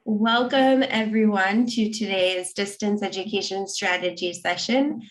Welcome everyone to today's distance education strategy session.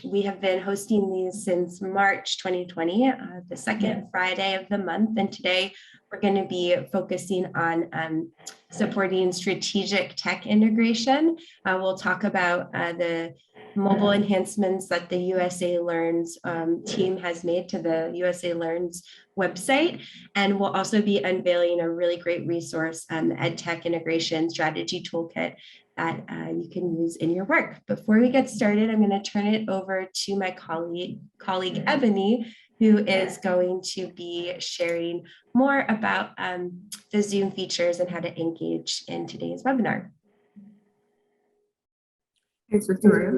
We have been hosting these since March 2020, the second Friday of the month, and today we're going to be focusing on supporting strategic tech integration. We'll talk about the mobile enhancements that the USA Learns team has made to the USA Learns website. And we'll also be unveiling a really great resource, the EdTech Integration Strategy Toolkit that you can use in your work. Before we get started, I'm going to turn it over to my colleague Ebony, who is going to be sharing more about the Zoom features and how to engage in today's webinar. Thanks, Victoria.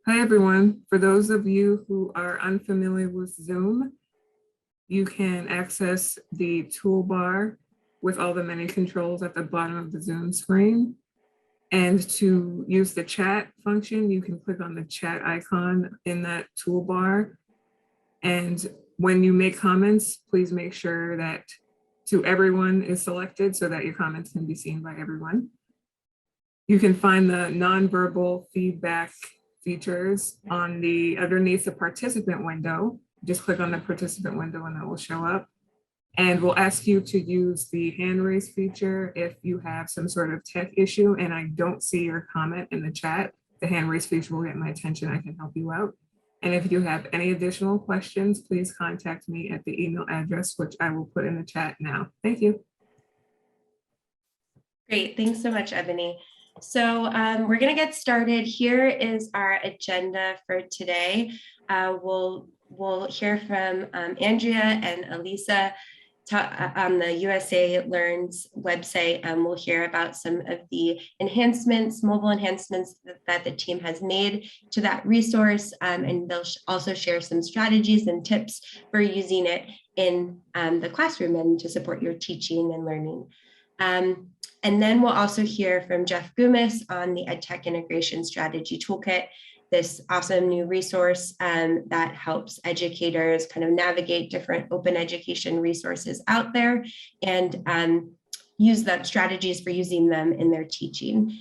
Hi, everyone. For those of you who are unfamiliar with Zoom, you can access the toolbar with all the menu controls at the bottom of the Zoom screen. And to use the chat function, you can click on the chat icon in that toolbar. And when you make comments, please make sure that to everyone is selected so that your comments can be seen by everyone. You can find the nonverbal feedback features underneath the participant window. Just click on the participant window and that will show up. And we'll ask you to use the hand raise feature if you have some sort of tech issue and I don't see your comment in the chat. The hand raise feature will get my attention. I can help you out. And if you have any additional questions, please contact me at the email address, which I will put in the chat now. Thank you. Great, thanks so much, Ebony. So we're going to get started. Here is our agenda for today. We'll hear from Andrea and Elisa on the USA Learns website. We'll hear about some of the enhancements, mobile enhancements that the team has made to that resource, and they'll also share some strategies and tips for using it in the classroom and to support your teaching and learning. And then we'll also hear from Jeff Goumas on the EdTech Integration Strategy Toolkit, this awesome new resource that helps educators kind of navigate different open education resources out there and use the strategies for using them in their teaching.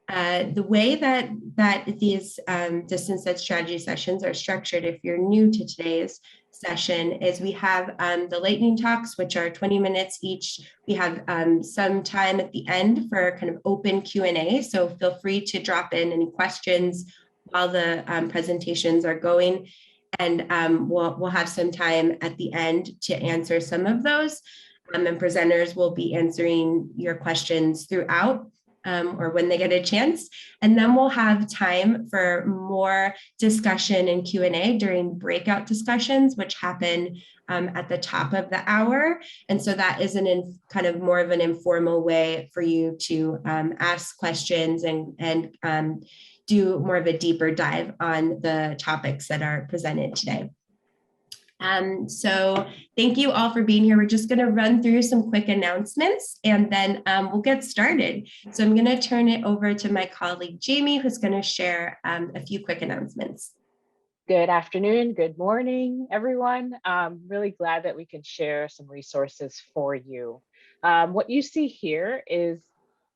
The way that these distance ed strategy sessions are structured, if you're new to today's session, is we have the lightning talks, which are 20 minutes each. We have some time at the end for kind of open Q&A, so feel free to drop in any questions while the presentations are going, and we'll have some time at the end to answer some of those, and presenters will be answering your questions throughout or when they get a chance. And then we'll have time for more discussion and Q&A during breakout discussions, which happen at the top of the hour. And so that is kind of more of an informal way for you to ask questions and do more of a deeper dive on the topics that are presented today. So thank you all for being here. We're just going to run through some quick announcements and then we'll get started. So I'm going to turn it over to my colleague Jamie, who's going to share a few quick announcements. Good afternoon, good morning, everyone. I'm really glad that we can share some resources for you. What you see here is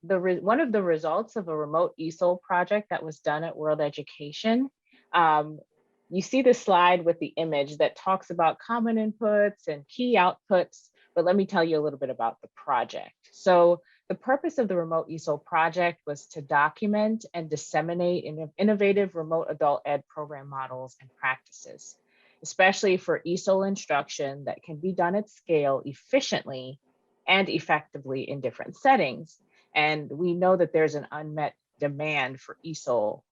one of the results of a remote ESOL project that was done at World Education. You see the slide with the image that talks about common inputs and key outputs, but let me tell you a little bit about the project. So the purpose of the remote ESOL project was to document and disseminate innovative remote adult ed program models and practices, especially for ESOL instruction that can be done at scale efficiently and effectively in different settings. And we know that there's an unmet demand for ESOL,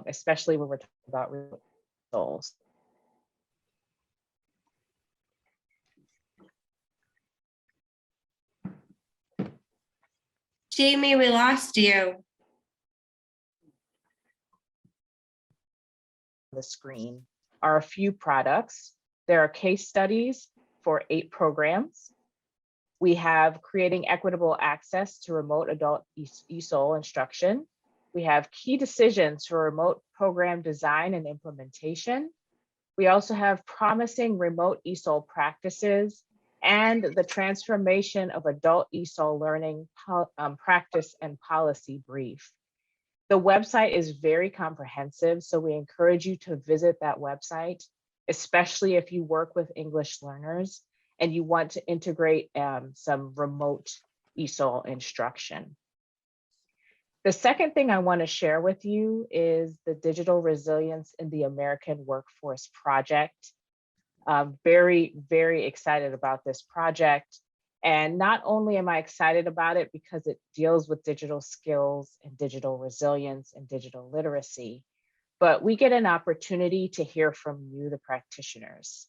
especially when we're talking about remote ESOLs. Jamie, we lost you. The screen are a few products. There are case studies for 8 programs. We have creating equitable access to remote adult ESOL instruction. We have key decisions for remote program design and implementation. We also have promising remote ESOL practices and the transformation of adult ESOL learning practice and policy brief. The website is very comprehensive, so we encourage you to visit that website, especially if you work with English learners and you want to integrate some remote ESOL instruction. The second thing I want to share with you is the Digital Resilience in the American Workforce project. Very, very excited about this project. And not only am I excited about it because it deals with digital skills and digital resilience and digital literacy, but we get an opportunity to hear from you, the practitioners.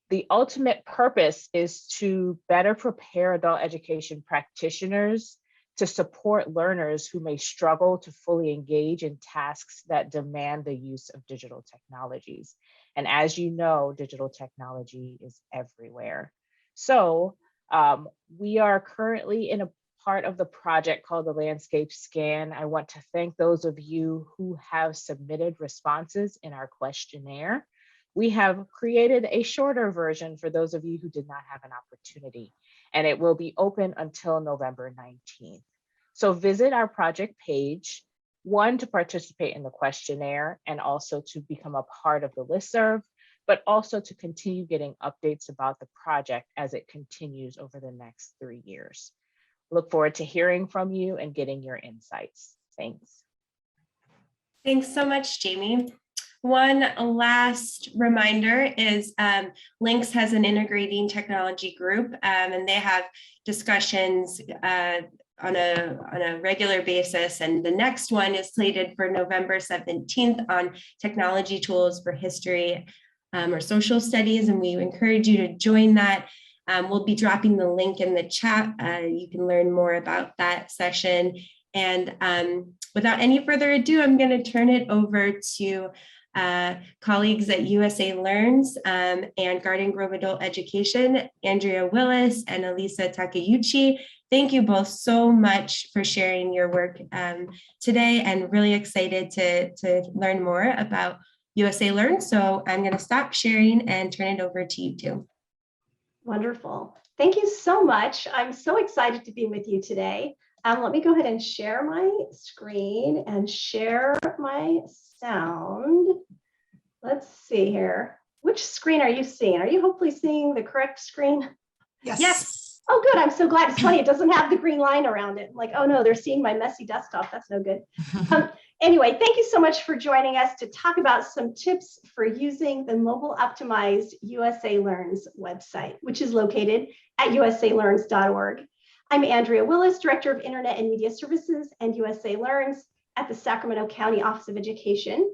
The ultimate purpose is to better prepare adult education practitioners to support learners who may struggle to fully engage in tasks that demand the use of digital technologies. And as you know, digital technology is everywhere. So we are currently in a part of the project called the Landscape Scan. I want to thank those of you who have submitted responses in our questionnaire. We have created a shorter version for those of you who did not have an opportunity, and it will be open until November 19th. So visit our project page, one, to participate in the questionnaire and also to become a part of the listserv, but also to continue getting updates about the project as it continues over the next 3 years. Look forward to hearing from you and getting your insights. Thanks. Thanks so much, Jamie. One last reminder is Links has an integrating technology group, and they have discussions on a regular basis. And the next one is slated for November 17th on technology tools for history or social studies. And we encourage you to join that. We'll be dropping the link in the chat. You can learn more about that session. And without any further ado, I'm going to turn it over to colleagues at USA Learns and Garden Grove Adult Education, Andrea Willis and Elisa Takeuchi. Thank you both so much for sharing your work today, and really excited to learn more about USA Learns. So I'm going to stop sharing and turn it over to you two. Wonderful. Thank you so much. I'm so excited to be with you today. Let me go ahead and share my screen and share my sound. Let's see here. Which screen are you seeing? Are you hopefully seeing the correct screen? Yes. Yes. Oh, good. I'm so glad. It's funny. It doesn't have the green line around it. I'm like, oh no, they're seeing my messy desktop. That's no good. Anyway, thank you so much for joining us to talk about some tips for using the mobile optimized USA Learns website, which is located at usalearns.org. I'm Andrea Willis, Director of Internet and Media Services and USA Learns at the Sacramento County Office of Education.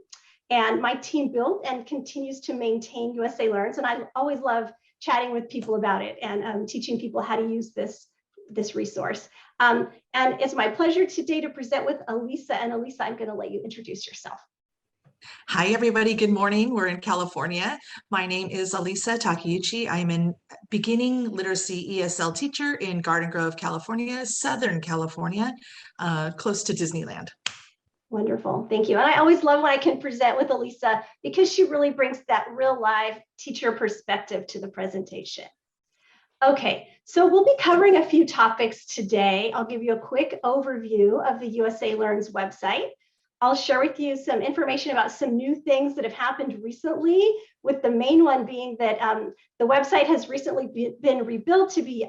And my team built and continues to maintain USA Learns. And I always love chatting with people about it and teaching people how to use this resource. And it's my pleasure today to present with Elisa. And Elisa, I'm going to let you introduce yourself. Hi, everybody. Good morning. We're in California. My name is Elisa Takeuchi. I'm a beginning literacy ESL teacher in Garden Grove, California, Southern California, close to Disneyland. Wonderful. Thank you. And I always love when I can present with Elisa because she really brings that real live teacher perspective to the presentation. Okay, so we'll be covering a few topics today. I'll give you a quick overview of the USA Learns website. I'll share with you some information about some new things that have happened recently, with the main one being that the website has recently been rebuilt to be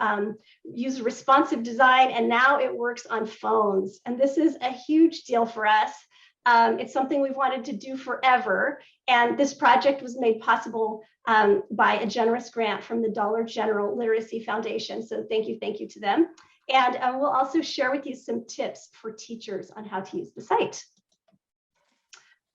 use responsive design, and now it works on phones. And this is a huge deal for us. It's something we've wanted to do forever. And this project was made possible by a generous grant from the Dollar General Literacy Foundation. So thank you to them. And we'll also share with you some tips for teachers on how to use the site.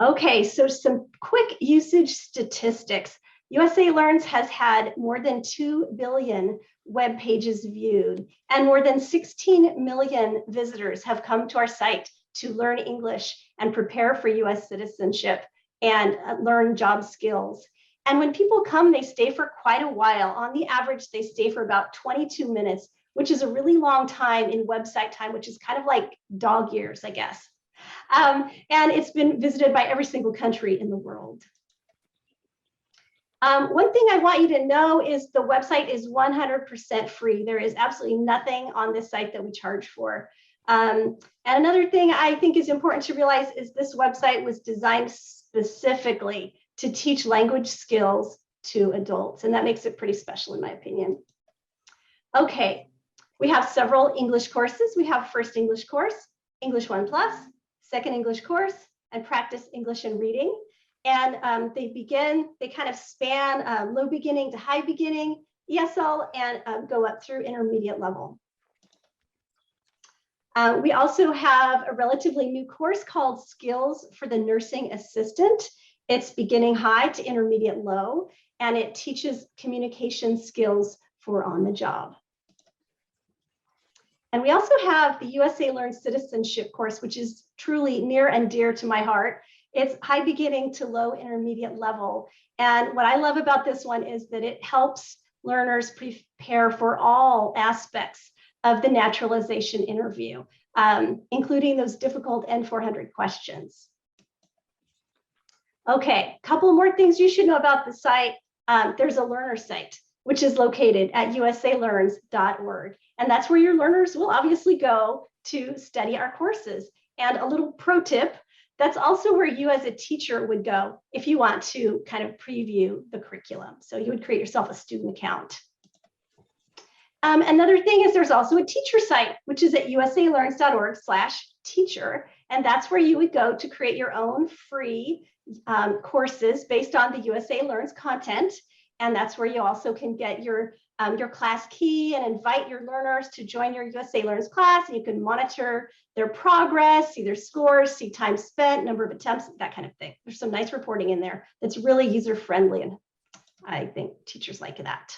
Okay, so some quick usage statistics. USA Learns has had more than 2 billion web pages viewed, and more than 16 million visitors have come to our site to learn English and prepare for US citizenship and learn job skills. And when people come, they stay for quite a while. On the average, they stay for about 22 minutes, which is a really long time in website time, which is kind of like dog years, I guess. And it's been visited by every single country in the world. One thing I want you to know is the website is 100% free. There is absolutely nothing on this site that we charge for. And another thing I think is important to realize is this website was designed specifically to teach language skills to adults, and that makes it pretty special in my opinion. Okay, we have several English courses. We have First English course, English 1 Plus, Second English course, and Practice English and Reading. And they kind of span low beginning to high beginning, ESL, and go up through intermediate level. We also have a relatively new course called Skills for the Nursing Assistant. It's beginning high to intermediate low, and it teaches communication skills for on the job. And we also have the USA Learns Citizenship course, which is truly near and dear to my heart. It's high beginning to low intermediate level. And what I love about this one is that it helps learners prepare for all aspects of the naturalization interview, including those difficult N400 questions. Okay, a couple more things you should know about the site. There's a learner site, which is located at usalearns.org. And that's where your learners will obviously go to study our courses. And a little pro tip, that's also where you as a teacher would go if you want to kind of preview the curriculum. So you would create yourself a student account. Another thing is there's also a teacher site, which is at usalearns.org/teacher. And that's where you would go to create your own free courses based on the USA Learns content. And that's where you also can get your class key and invite your learners to join your USA Learns class. And you can monitor their progress, see their scores, see time spent, number of attempts, that kind of thing. There's some nice reporting in there that's really user-friendly. And I think teachers like that.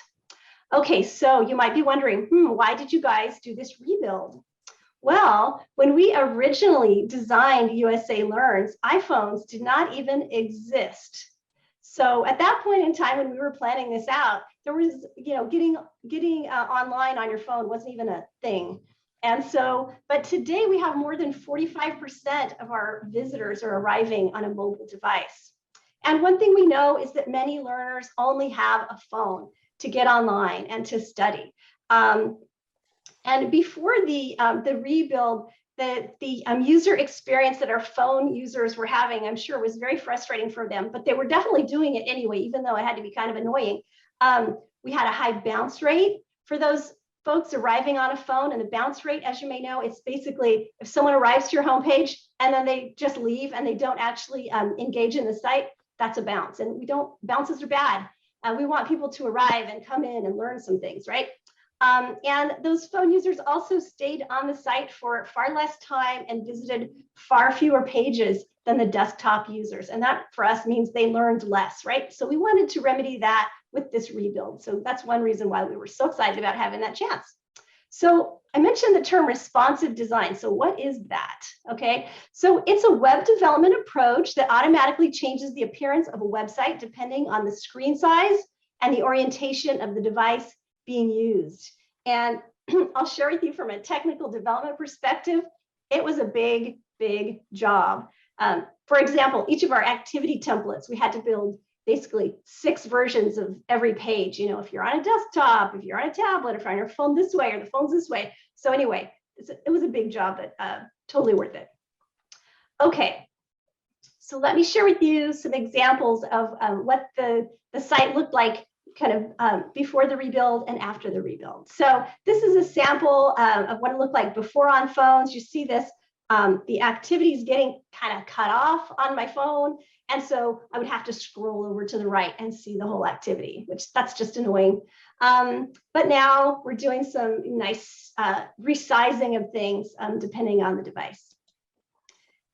Okay, so you might be wondering, why did you guys do this rebuild? Well, when we originally designed USA Learns, iPhones did not even exist. So at that point in time, when we were planning this out, there was, getting online on your phone wasn't even a thing. And so, but today we have more than 45% of our visitors are arriving on a mobile device. And one thing we know is that many learners only have a phone to get online and to study. And before the rebuild, the user experience that our phone users were having, I'm sure was very frustrating for them, but they were definitely doing it anyway, even though it had to be kind of annoying. We had a high bounce rate for those folks arriving on a phone, and the bounce rate, as you may know, it's basically if someone arrives to your homepage and then they just leave and they don't actually engage in the site, that's a bounce. And bounces are bad. We want people to arrive and come in and learn some things, right? And those phone users also stayed on the site for far less time and visited far fewer pages than the desktop users. And that for us means they learned less, right? So we wanted to remedy that with this rebuild. So that's one reason why we were so excited about having that chance. So I mentioned the term responsive design. So what is that? Okay, so it's a web development approach that automatically changes the appearance of a website depending on the screen size and the orientation of the device being used. And I'll share with you from a technical development perspective, it was a big, big job. For example, each of our activity templates, we had to build basically 6 versions of every page. If you're on a desktop, if you're on a tablet, if you're on your phone this way or the phone's this way. So anyway, it was a big job, but totally worth it. Okay, so let me share with you some examples of what the site looked like kind of before the rebuild and after the rebuild. So this is a sample of what it looked like before on phones. You see this, the activities getting kind of cut off on my phone. And so I would have to scroll over to the right and see the whole activity, which that's just annoying. But now we're doing some nice resizing of things depending on the device.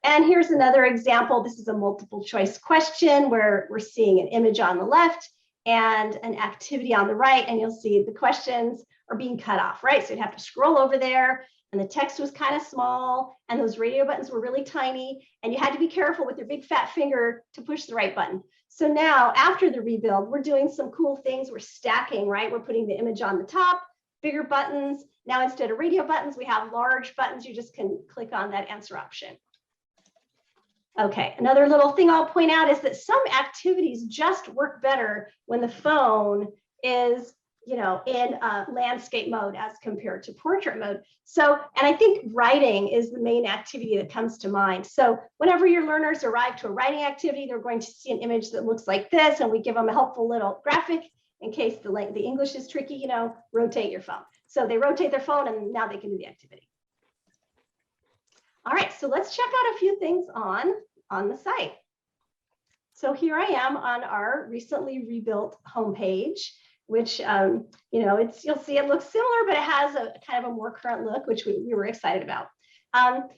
And here's another example. This is a multiple choice question where we're seeing an image on the left and an activity on the right, and you'll see the questions are being cut off, right? So you'd have to scroll over there, and the text was kind of small, and those radio buttons were really tiny, and you had to be careful with your big fat finger to push the right button. So now, after the rebuild, we're doing some cool things. We're stacking, right? We're putting the image on the top, bigger buttons. Now, instead of radio buttons, we have large buttons. You just can click on that answer option. Okay, another little thing I'll point out is that some activities just work better when the phone is, in landscape mode as compared to portrait mode. So, and I think writing is the main activity that comes to mind. So whenever your learners arrive to a writing activity, they're going to see an image that looks like this, and we give them a helpful little graphic in case the English is tricky, rotate your phone. So they rotate their phone and now they can do the activity. All right, so let's check out a few things on the site. So here I am on our recently rebuilt homepage, which, you'll see it looks similar, but it has a kind of a more current look, which we were excited about.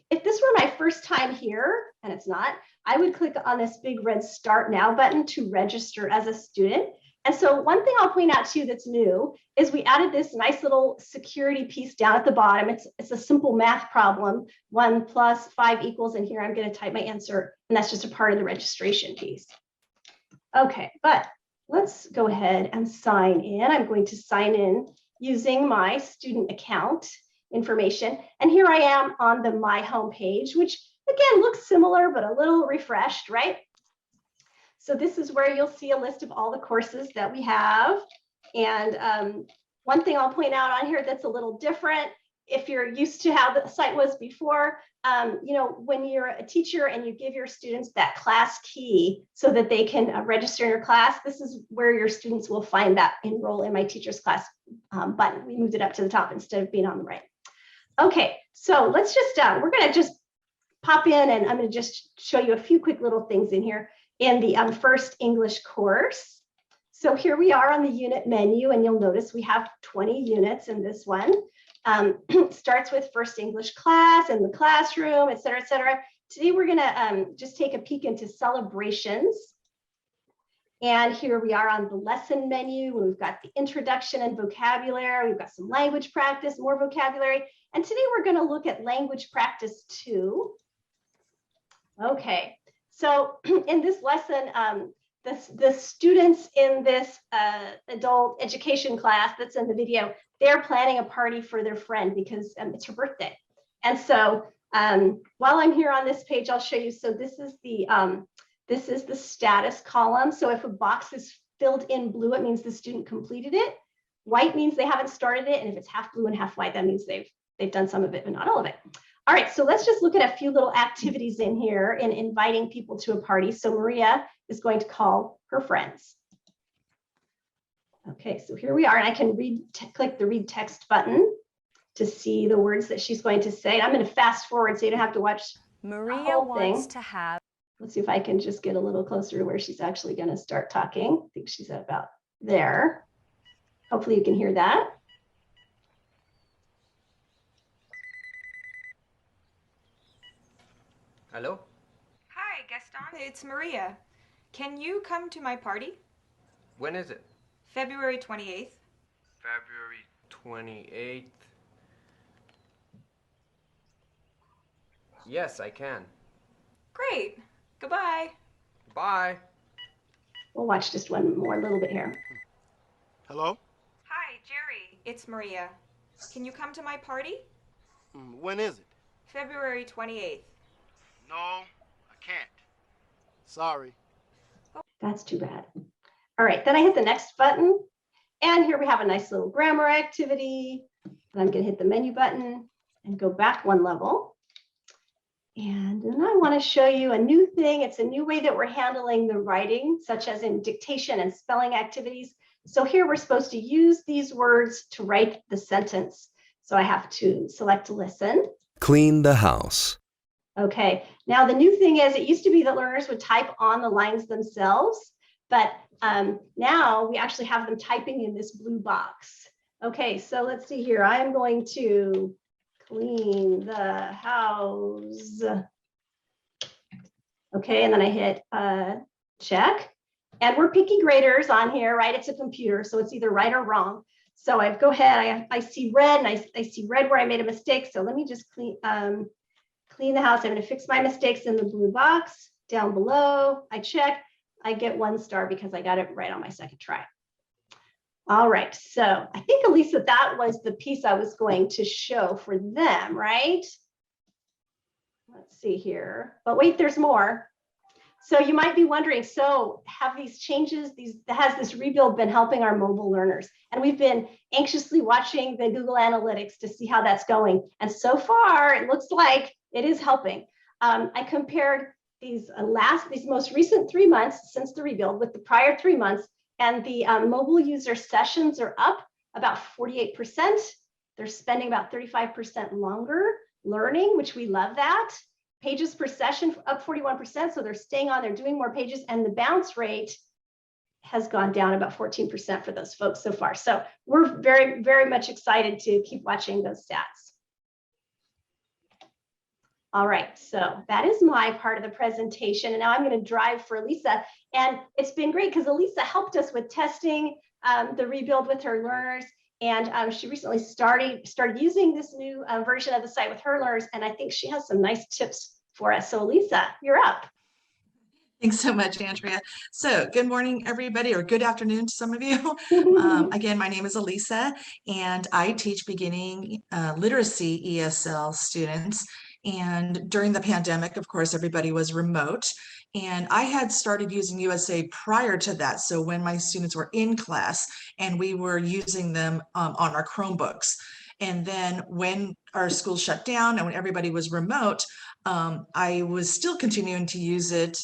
If this were my first time here, and it's not, I would click on this big red Start Now button to register as a student. And so one thing I'll point out to you that's new is we added this nice little security piece down at the bottom. It's a simple math problem, 1 + 5 =, and here I'm going to type my answer, and that's just a part of the registration piece. Okay, but let's go ahead and sign in. I'm going to sign in using my student account information. And here I am on the My Home page, which again looks similar, but a little refreshed, right? So this is where you'll see a list of all the courses that we have. And one thing I'll point out on here that's a little different, if you're used to how the site was before, when you're a teacher and you give your students that class key so that they can register in your class, this is where your students will find that Enroll in My Teacher's Class button. We moved it up to the top instead of being on the right. Okay, so let's just, we're gonna just pop in and I'm gonna just show you a few quick little things in here in the first English course. So here we are on the unit menu, and you'll notice we have 20 units in this one. Starts with first English class and the classroom, et cetera, et cetera. Today we're gonna just take a peek into celebrations. And here we are on the lesson menu. We've got the introduction and vocabulary. We've got some language practice, more vocabulary. And today we're gonna look at language practice 2. Okay, so in this lesson, the students in this adult education class that's in the video, they're planning a party for their friend because it's her birthday. And so while I'm here on this page, I'll show you. So this is the status column. So if a box is filled in blue, it means the student completed it. White means they haven't started it. And if it's half blue and half white, that means they've done some of it, but not all of it. All right, so let's just look at a few little activities in here in inviting people to a party. So Maria is going to call her friends. Okay, so here we are, and I can click the read text button to see the words that she's going to say. I'm going to fast forward so you don't have to watch Maria wants to have. Let's see if I can just get a little closer to where she's actually going to start talking. I think she's at about there. Hopefully you can hear that. Hello? Hi, Gaston. It's Maria. Can you come to my party? When is it? February 28th. February 28th. Yes, I can. Great. Goodbye. Bye. We'll watch just one more little bit here. Hello? Hi, Jerry. It's Maria. Can you come to my party? When is it? February 28th. No, I can't. Sorry. That's too bad. All right, then I hit the next button. And here we have a nice little grammar activity. And I'm going to hit the menu button and go back one level. And then I want to show you a new thing. It's a new way that we're handling the writing, such as in dictation and spelling activities. So here we're supposed to use these words to write the sentence. So I have to select listen. Clean the house. Okay, now the new thing is it used to be that learners would type on the lines themselves, but now we actually have them typing in this blue box. Okay, so let's see here. I am going to clean the house. Okay, and then I hit check. And we're picky graders on here, right? It's a computer, so it's either right or wrong. So I go ahead, I see red, and I see red where I made a mistake. So let me just clean the house. I'm going to fix my mistakes in the blue box down below. I check. I get 1 star because I got it right on my second try. All right. So I think, Elisa, that was the piece I was going to show for them, right? Let's see here. But wait, there's more. So you might be wondering, so have these changes, has this rebuild been helping our mobile learners? And we've been anxiously watching the Google Analytics to see how that's going. And so far, it looks like it is helping. I compared these most recent 3 months since the rebuild with the prior 3 months, and the mobile user sessions are up about 48%. They're spending about 35% longer learning, which we love that. Pages per session up 41%, so they're staying on, they're doing more pages, and the bounce rate has gone down about 14% for those folks so far. So we're very, very much excited to keep watching those stats. All right, so that is my part of the presentation, and now I'm going to drive for Elisa. And it's been great because Elisa helped us with testing the rebuild with her learners, and she recently started using this new version of the site with her learners, and I think she has some nice tips for us. So Elisa, you're up. Thanks so much, Andrea. So good morning, everybody, or good afternoon to some of you. Again, my name is Elisa, and I teach beginning literacy ESL students. And during the pandemic, of course, everybody was remote. And I had started using USA prior to that. So when my students were in class and we were using them on our Chromebooks. And then when our school shut down and when everybody was remote, I was still continuing to use it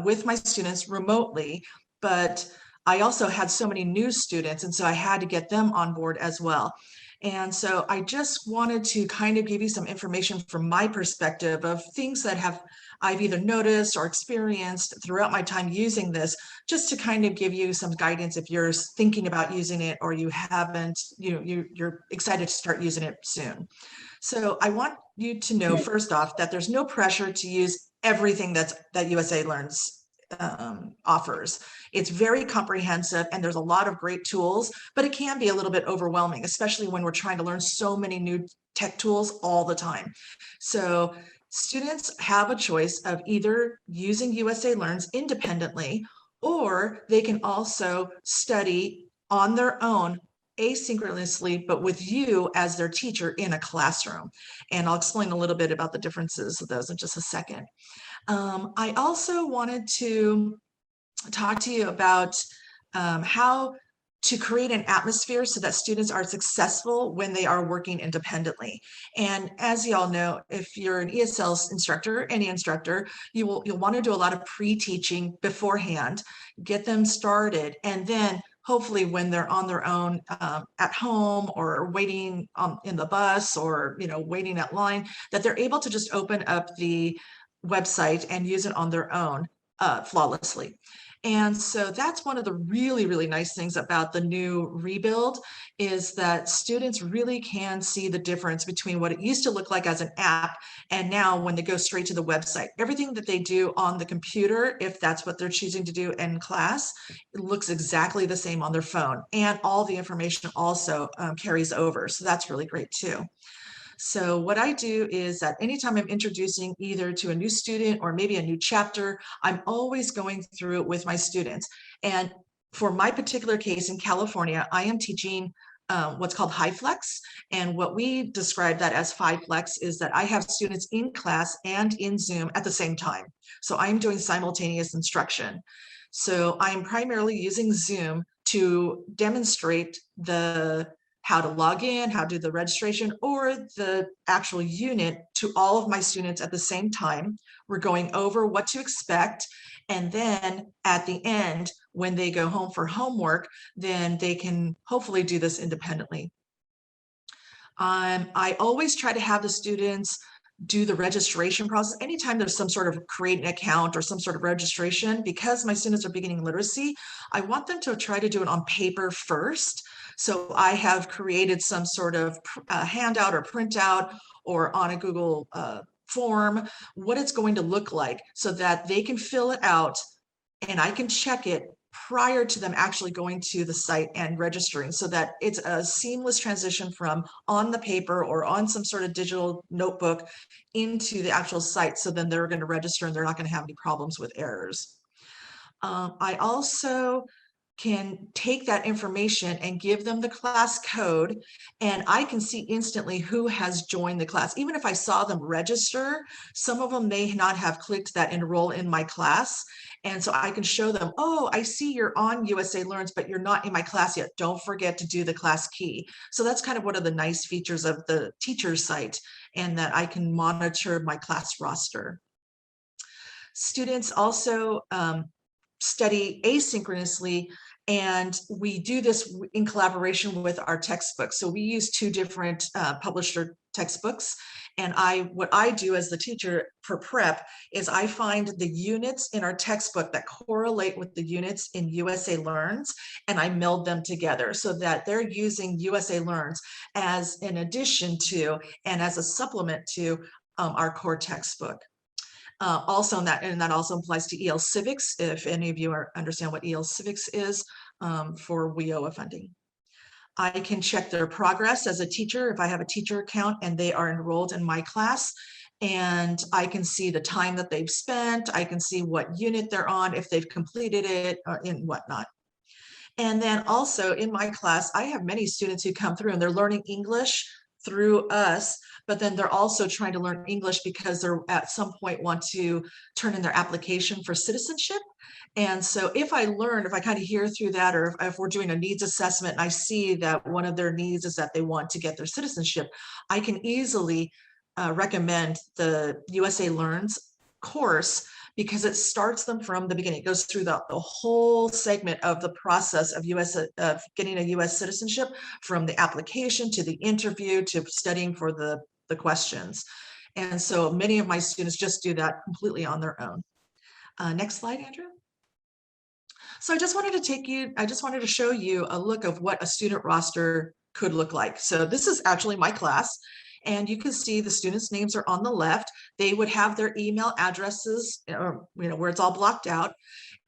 with my students remotely, but I also had so many new students, and so I had to get them on board as well. And so I just wanted to kind of give you some information from my perspective of things that I've either noticed or experienced throughout my time using this, just to kind of give you some guidance if you're thinking about using it or you haven't, you're excited to start using it soon. So I want you to know, first off, that there's no pressure to use everything that USA Learns offers. It's very comprehensive and there's a lot of great tools, but it can be a little bit overwhelming, especially when we're trying to learn so many new tech tools all the time. So students have a choice of either using USA Learns independently, or they can also study on their own asynchronously, but with you as their teacher in a classroom. And I'll explain a little bit about the differences of those in just a second. I also wanted to talk to you about how to create an atmosphere so that students are successful when they are working independently. And as you all know, if you're an ESL instructor, any instructor, you'll want to do a lot of pre-teaching beforehand, get them started, and then hopefully when they're on their own at home or waiting in the bus or waiting at line, that they're able to just open up the website and use it on their own flawlessly. And so that's one of the really, really nice things about the new rebuild, is that students really can see the difference between what it used to look like as an app and now when they go straight to the website. Everything that they do on the computer, if that's what they're choosing to do in class, it looks exactly the same on their phone, and all the information also carries over. So that's really great too. So what I do is that anytime I'm introducing either to a new student or maybe a new chapter, I'm always going through it with my students. And for my particular case in California, I am teaching what's called high flex. And what we describe that as 5 flex is that I have students in class and in Zoom at the same time. So I'm doing simultaneous instruction. So I'm primarily using Zoom to demonstrate how to log in, how to do the registration or the actual unit to all of my students at the same time. We're going over what to expect. And then at the end, when they go home for homework, then they can hopefully do this independently. I always try to have the students do the registration process. Anytime there's some sort of create an account or some sort of registration, because my students are beginning literacy, I want them to try to do it on paper first. So I have created some sort of handout or printout or on a Google form, what it's going to look like so that they can fill it out and I can check it prior to them actually going to the site and registering, so that it's a seamless transition from on the paper or on some sort of digital notebook into the actual site. So then they're going to register and they're not going to have any problems with errors. I also can take that information and give them the class code, and I can see instantly who has joined the class. Even if I saw them register, some of them may not have clicked that enroll in my class. And so I can show them, oh, I see you're on USA Learns, but you're not in my class yet. Don't forget to do the class key. So that's kind of one of the nice features of the teacher site, and that I can monitor my class roster. Students also study asynchronously, and we do this in collaboration with our textbooks. So we use 2 different publisher textbooks. And what I do as the teacher for prep is I find the units in our textbook that correlate with the units in USA Learns, and I meld them together so that they're using USA Learns as an addition to and as a supplement to our core textbook. Also, that also applies to EL Civics, if any of you understand what EL Civics is, for WIOA funding. I can check their progress as a teacher if I have a teacher account and they are enrolled in my class, and I can see the time that they've spent. I can see what unit they're on, if they've completed it, and whatnot. And then also in my class, I have many students who come through and they're learning English through us, but then they're also trying to learn English because they're at some point want to turn in their application for citizenship. And so if I kind of hear through that, or if we're doing a needs assessment and I see that one of their needs is that they want to get their citizenship, I can easily recommend the USA Learns course, because it starts them from the beginning. It goes through the whole segment of the process of getting a US citizenship, from the application to the interview to studying for the questions. And so many of my students just do that completely on their own. Next slide, Andrew. So I just wanted to show you a look of what a student roster could look like. So this is actually my class, and you can see the students' names are on the left. They would have their email addresses, where it's all blocked out.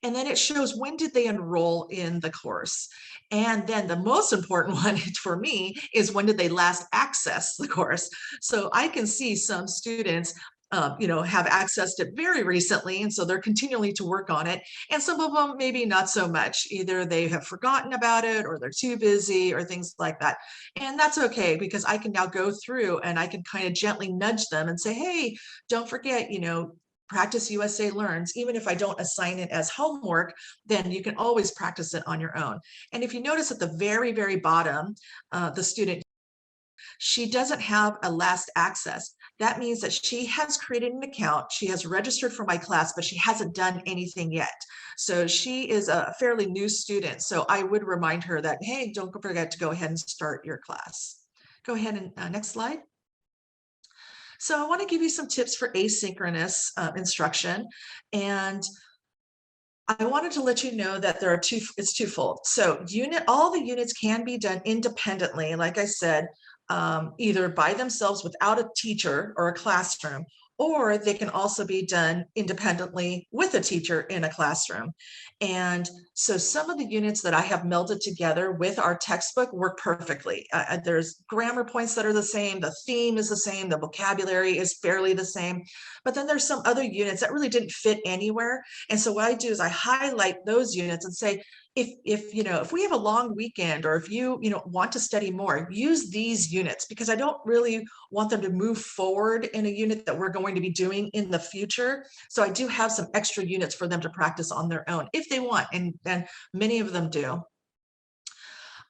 And then it shows when did they enroll in the course. And then the most important one for me is when did they last access the course. So I can see some students have accessed it very recently, and so they're continuing to work on it. And some of them maybe not so much. Either they have forgotten about it, or they're too busy, or things like that. And that's okay, because I can now go through and I can kind of gently nudge them and say, hey, don't forget, practice USA Learns. Even if I don't assign it as homework, then you can always practice it on your own. And if you notice at the very, very bottom, the student, she doesn't have a last access. That means that she has created an account, she has registered for my class, but she hasn't done anything yet. So she is a fairly new student. So I would remind her that, hey, don't forget to go ahead and start your class. Go ahead and next slide. So I want to give you some tips for asynchronous instruction. And I wanted to let you know that it's twofold. So all the units can be done independently, like I said, either by themselves without a teacher or a classroom, or they can also be done independently with a teacher in a classroom. And so some of the units that I have melded together with our textbook work perfectly. There's grammar points that are the same, the theme is the same, the vocabulary is fairly the same, but then there's some other units that really didn't fit anywhere. And so what I do is I highlight those units and say, if we have a long weekend, or if you want to study more, use these units, because I don't really want them to move forward in a unit that we're going to be doing in the future. So I do have some extra units for them to practice on their own if they want, and many of them do.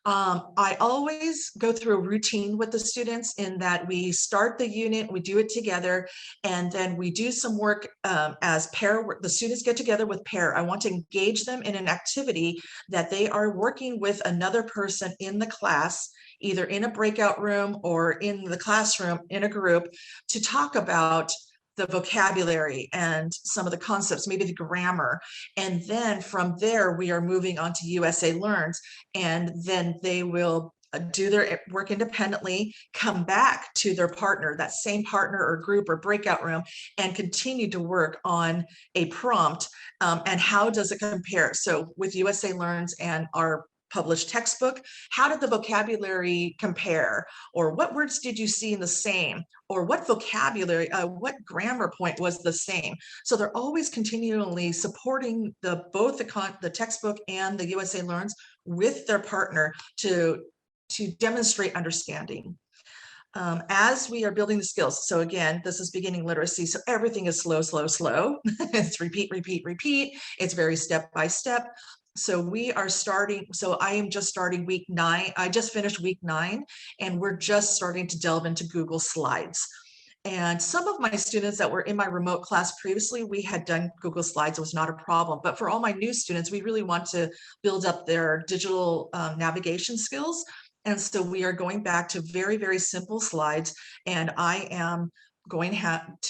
I always go through a routine with the students, in that we start the unit, we do it together, and then we do some work as pair. The students get together with pair. I want to engage them in an activity that they are working with another person in the class, either in a breakout room or in the classroom in a group, to talk about the vocabulary and some of the concepts, maybe the grammar. And then from there, we are moving on to USA Learns, and then they will do their work independently, come back to their partner, that same partner or group or breakout room, and continue to work on a prompt. And how does it compare? So with USA Learns and our published textbook, how did the vocabulary compare? Or what words did you see in the same? Or what vocabulary, what grammar point was the same? So they're always continually supporting both the textbook and the USA Learns with their partner to demonstrate understanding. As we are building the skills. So again, this is beginning literacy. So everything is slow, slow, slow. It's repeat, repeat, repeat. It's very step by step. So we are starting, so I am just starting week 9. I just finished week 9, and we're just starting to delve into Google Slides. And some of my students that were in my remote class previously, we had done Google Slides. It was not a problem. But for all my new students, we really want to build up their digital navigation skills. And so we are going back to very, very simple slides. And I am going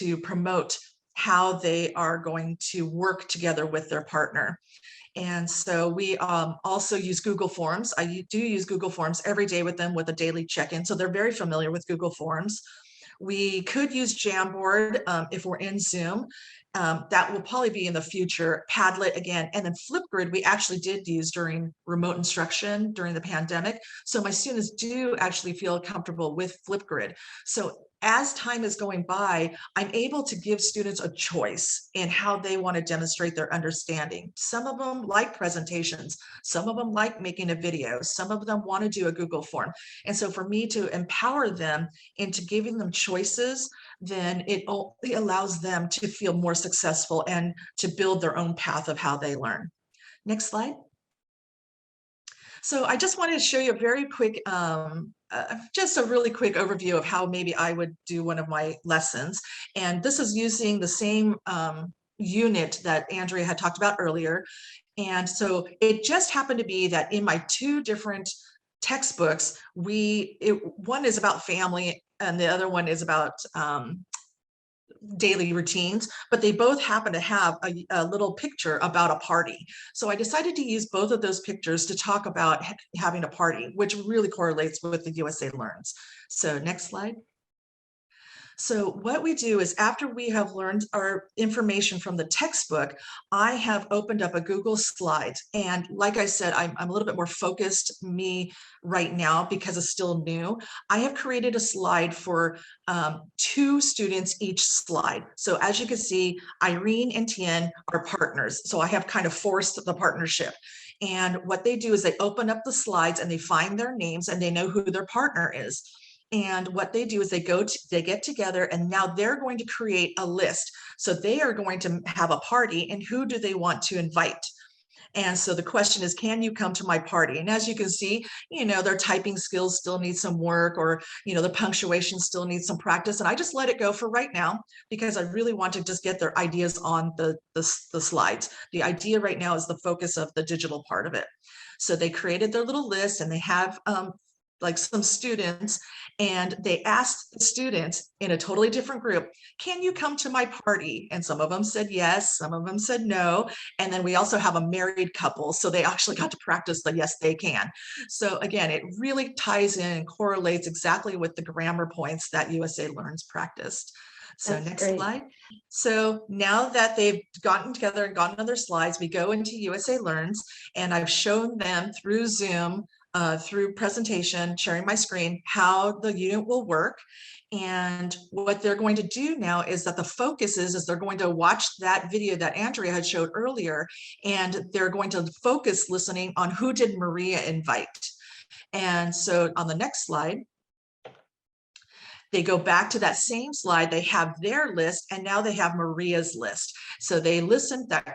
to promote how they are going to work together with their partner. And so we also use Google Forms. I do use Google Forms every day with them with a daily check-in. So they're very familiar with Google Forms. We could use Jamboard if we're in Zoom. That will probably be in the future. Padlet again, and then Flipgrid we actually did use during remote instruction during the pandemic. So my students do actually feel comfortable with Flipgrid. So as time is going by, I'm able to give students a choice in how they want to demonstrate their understanding. Some of them like presentations, some of them like making a video, some of them want to do a Google form. And so for me to empower them into giving them choices, then it allows them to feel more successful and to build their own path of how they learn. Next slide. So I just wanted to show you a very quick, just a really quick overview of how maybe I would do one of my lessons. And this is using the same unit that Andrea had talked about earlier. And so it just happened to be that in my 2 different textbooks, one is about family and the other one is about daily routines, but they both happen to have a little picture about a party. So I decided to use both of those pictures to talk about having a party, which really correlates with the USA Learns. So next slide. So what we do is after we have learned our information from the textbook, I have opened up a Google Slides. And like I said, I'm a little bit more focused right now because it's still new. I have created a slide for 2 students each slide. So as you can see, Irene and Tien are partners. So I have kind of forced the partnership. And what they do is they open up the slides and they find their names and they know who their partner is. And what they do is they get together and now they're going to create a list. So they are going to have a party and who do they want to invite? And so the question is, can you come to my party? And as you can see, their typing skills still need some work, or, the punctuation still needs some practice. And I just let it go for right now because I really want to just get their ideas on the slides. The idea right now is the focus of the digital part of it. So they created their little list and they have like some students, and they asked the students in a totally different group, can you come to my party? And some of them said yes, some of them said no. And then we also have a married couple. So they actually got to practice the yes, they can. So again, it really ties in and correlates exactly with the grammar points that USA Learns practiced. So That's next great. slide. So now that they've gotten together and gotten other slides, we go into USA Learns, and I've shown them through Zoom, through presentation, sharing my screen, how the unit will work. And what they're going to do now is that the focus is they're going to watch that video that Andrea had showed earlier, and they're going to focus listening on who did Maria invite. And so on the next slide, they go back to that same slide, they have their list, and now they have Maria's list. So they listened that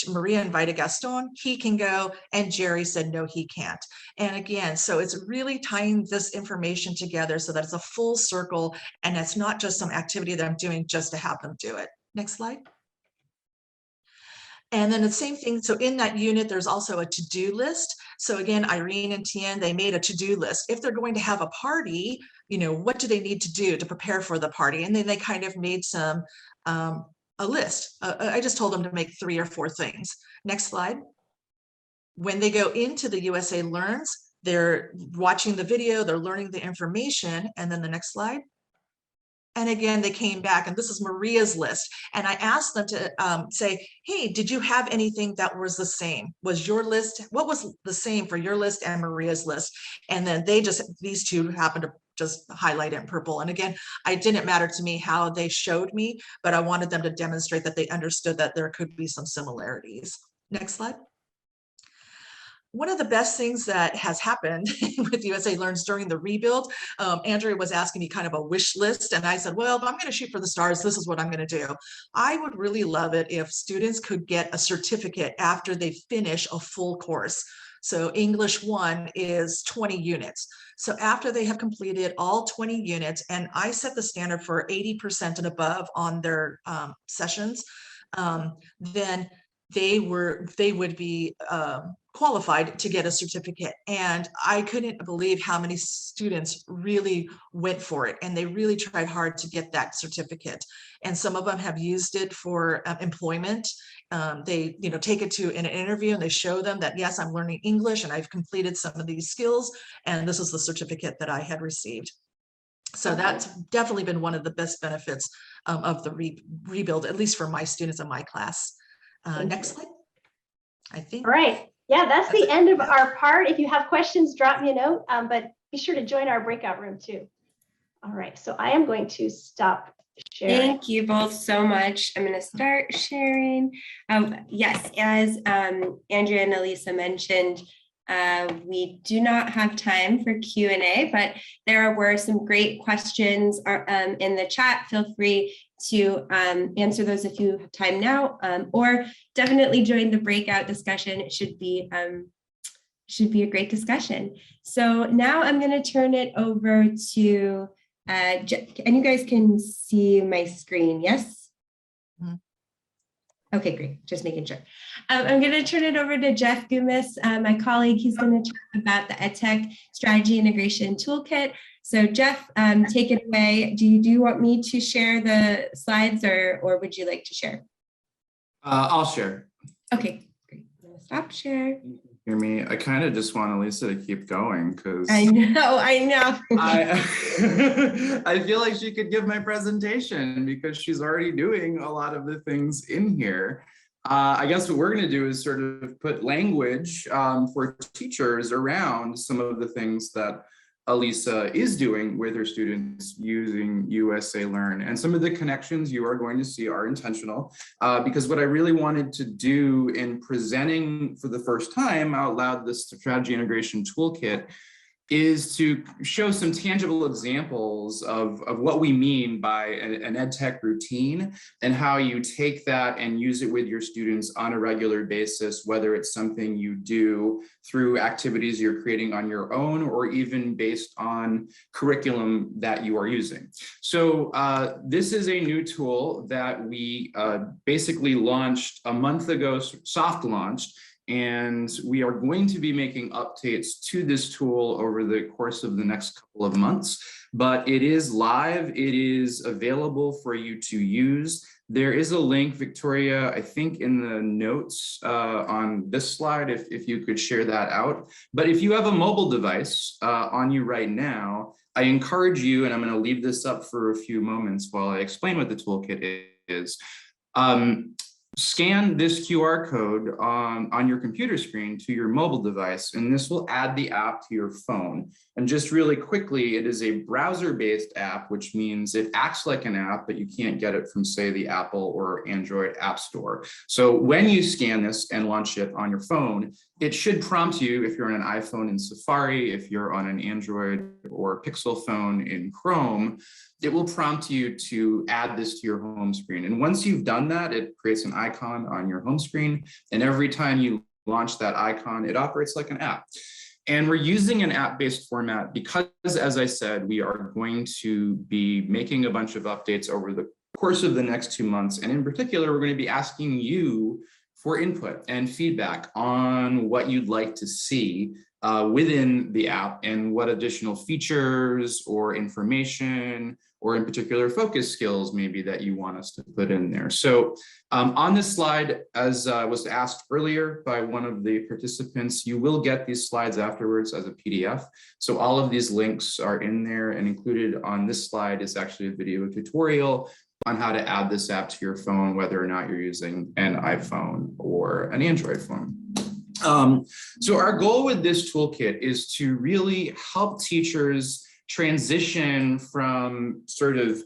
Maria invited Gaston, he can go, and Jerry said, no, he can't. And again, so it's really tying this information together so that it's a full circle, and it's not just some activity that I'm doing just to have them do it. Next slide. And then the same thing, so in that unit, there's also a to-do list. So again, Irene and Tien, they made a to-do list. If they're going to have a party, what do they need to do to prepare for the party? And then they kind of made some, a list. I just told them to make 3 or 4 things. Next slide. When they go into the USA Learns, they're watching the video, they're learning the information. And then the next slide. And again, they came back, and this is Maria's list. And I asked them to say, hey, did you have anything that was the same? Was your list, what was the same for your list and Maria's list? And then these two happened to just highlight it in purple. And again, it didn't matter to me how they showed me, but I wanted them to demonstrate that they understood that there could be some similarities. Next slide. One of the best things that has happened with USA Learns during the rebuild, Andrea was asking me kind of a wish list, and I said, well, if I'm going to shoot for the stars, this is what I'm going to do. I would really love it if students could get a certificate after they finish a full course. So English 1 is 20 units. So after they have completed all 20 units, and I set the standard for 80% and above on their sessions, then they would be qualified to get a certificate. And I couldn't believe how many students really went for it, and they really tried hard to get that certificate. And some of them have used it for employment. They take it to an interview, and they show them that, yes, I'm learning English and I've completed some of these skills, and this is the certificate that I had received. So that's definitely been one of the best benefits of the rebuild, at least for my students in my class. Next slide. I think. All right. Yeah, that's the end of our part. If you have questions, drop me a note, but be sure to join our breakout room too. All right, so I am going to stop sharing. Thank you both so much. I'm going to start sharing. Yes, as Andrea and Elisa mentioned, we do not have time for Q&A, but there were some great questions in the chat. Feel free to answer those if you have time now, or definitely join the breakout discussion. It should be a great discussion. So now I'm going to turn it over to, and you guys can see my screen, yes? Mm-hmm. Okay, great. Just making sure. I'm going to turn it over to Jeff Goumas, my colleague. He's going to talk about the EdTech Strategy Integration Toolkit. So Jeff, take it away. Do you want me to share the slides, or would you like to share? I'll share. Okay, great. I'm going to stop share. Hear me? I kind of just want Lisa to keep going because I know. I feel like she could give my presentation because she's already doing a lot of the things in here. I guess what we're going to do is sort of put language for teachers around some of the things that Elisa is doing with her students using USA Learn. And some of the connections you are going to see are intentional because what I really wanted to do in presenting for the first time out loud this strategy integration toolkit is to show some tangible examples of what we mean by an EdTech routine and how you take that and use it with your students on a regular basis, whether it's something you do through activities you're creating on your own or even based on curriculum that you are using. So this is a new tool that we basically launched a month ago, soft launched, and we are going to be making updates to this tool over the course of the next couple of months, but it is live. It is available for you to use. There is a link, Victoria, I think in the notes on this slide, if you could share that out. But if you have a mobile device on you right now, I encourage you, and I'm going to leave this up for a few moments while I explain what the toolkit is. Scan this QR code on your computer screen to your mobile device, and this will add the app to your phone. And just really quickly, it is a browser-based app, which means it acts like an app, but you can't get it from, say, the Apple or Android App Store. So when you scan this and launch it on your phone, it should prompt you, if you're on an iPhone in Safari, if you're on an Android or Pixel phone in Chrome, it will prompt you to add this to your home screen. And once you've done that, it creates an icon on your home screen. And every time you launch that icon, it operates like an app. And we're using an app-based format because, as I said, we are going to be making a bunch of updates over the course of the next 2 months. And in particular, we're going to be asking you for input and feedback on what you'd like to see within the app and what additional features or information or in particular focus skills maybe that you want us to put in there. So on this slide, as was asked earlier by one of the participants, you will get these slides afterwards as a PDF. So all of these links are in there, and included on this slide is actually a video tutorial on how to add this app to your phone, whether or not you're using an iPhone or an Android phone. So our goal with this toolkit is to really help teachers transition from sort of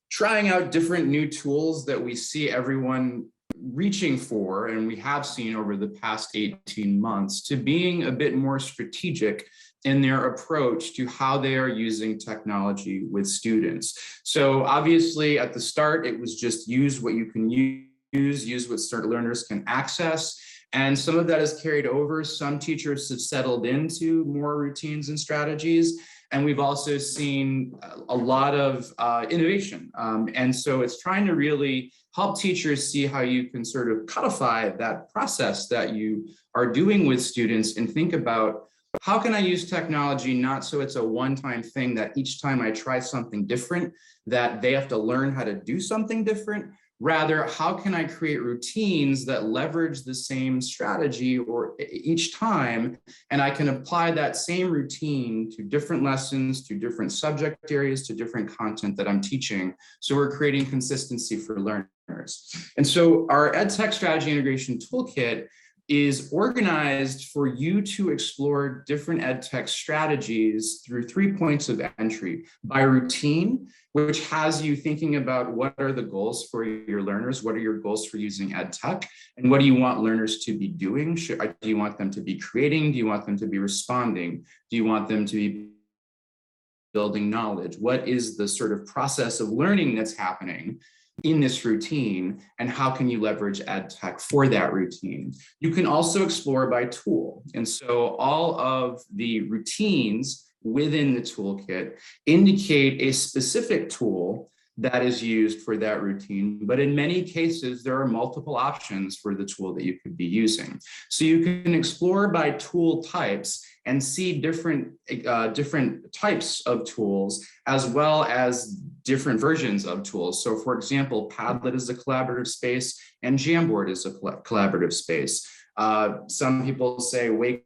trying out different new tools that we see everyone reaching for, and we have seen over the past 18 months, to being a bit more strategic in their approach to how they are using technology with students. So obviously at the start, it was just use what you can use what certain learners can access. And some of that is carried over. Some teachers have settled into more routines and strategies. And we've also seen a lot of innovation. And so it's trying to really help teachers see how you can sort of codify that process that you are doing with students and think about, how can I use technology not so it's a one-time thing that each time I try something different, that they have to learn how to do something different. Rather, how can I create routines that leverage the same strategy or each time, and I can apply that same routine to different lessons, to different subject areas, to different content that I'm teaching. So we're creating consistency for learners. And so our EdTech Strategy Integration Toolkit is organized for you to explore different EdTech strategies through 3 points of entry: by routine, which has you thinking about what are the goals for your learners, what are your goals for using EdTech, and what do you want learners to be doing? Do you want them to be creating? Do you want them to be responding? Do you want them to be building knowledge? What is the sort of process of learning that's happening in this routine, and how can you leverage EdTech for that routine? You can also explore by tool. And so all of the routines within the toolkit indicate a specific tool that is used for that routine. But in many cases, there are multiple options for the tool that you could be using. So you can explore by tool types and see different types of tools, as well as different versions of tools. So for example, Padlet is a collaborative space and Jamboard is a collaborative space. Some people say Wakelet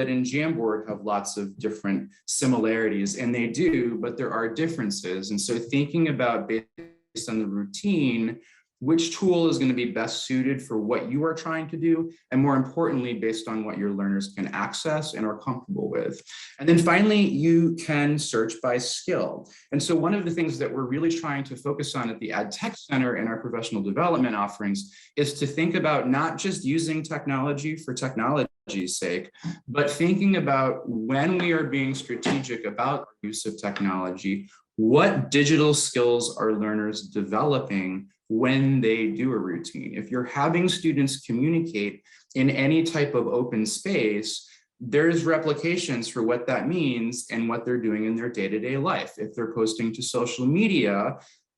and Jamboard have lots of different similarities, and they do, but there are differences. And so thinking about, based on the routine, which tool is going to be best suited for what you are trying to do, and more importantly, based on what your learners can access and are comfortable with. And then finally, you can search by skill. And so one of the things that we're really trying to focus on at the EdTech Center in our professional development offerings is to think about not just using technology for technology's sake, but thinking about, when we are being strategic about the use of technology, what digital skills are learners developing when they do a routine? If you're having students communicate in any type of open space, there's replications for what that means and what they're doing in their day-to-day life. If they're posting to social media,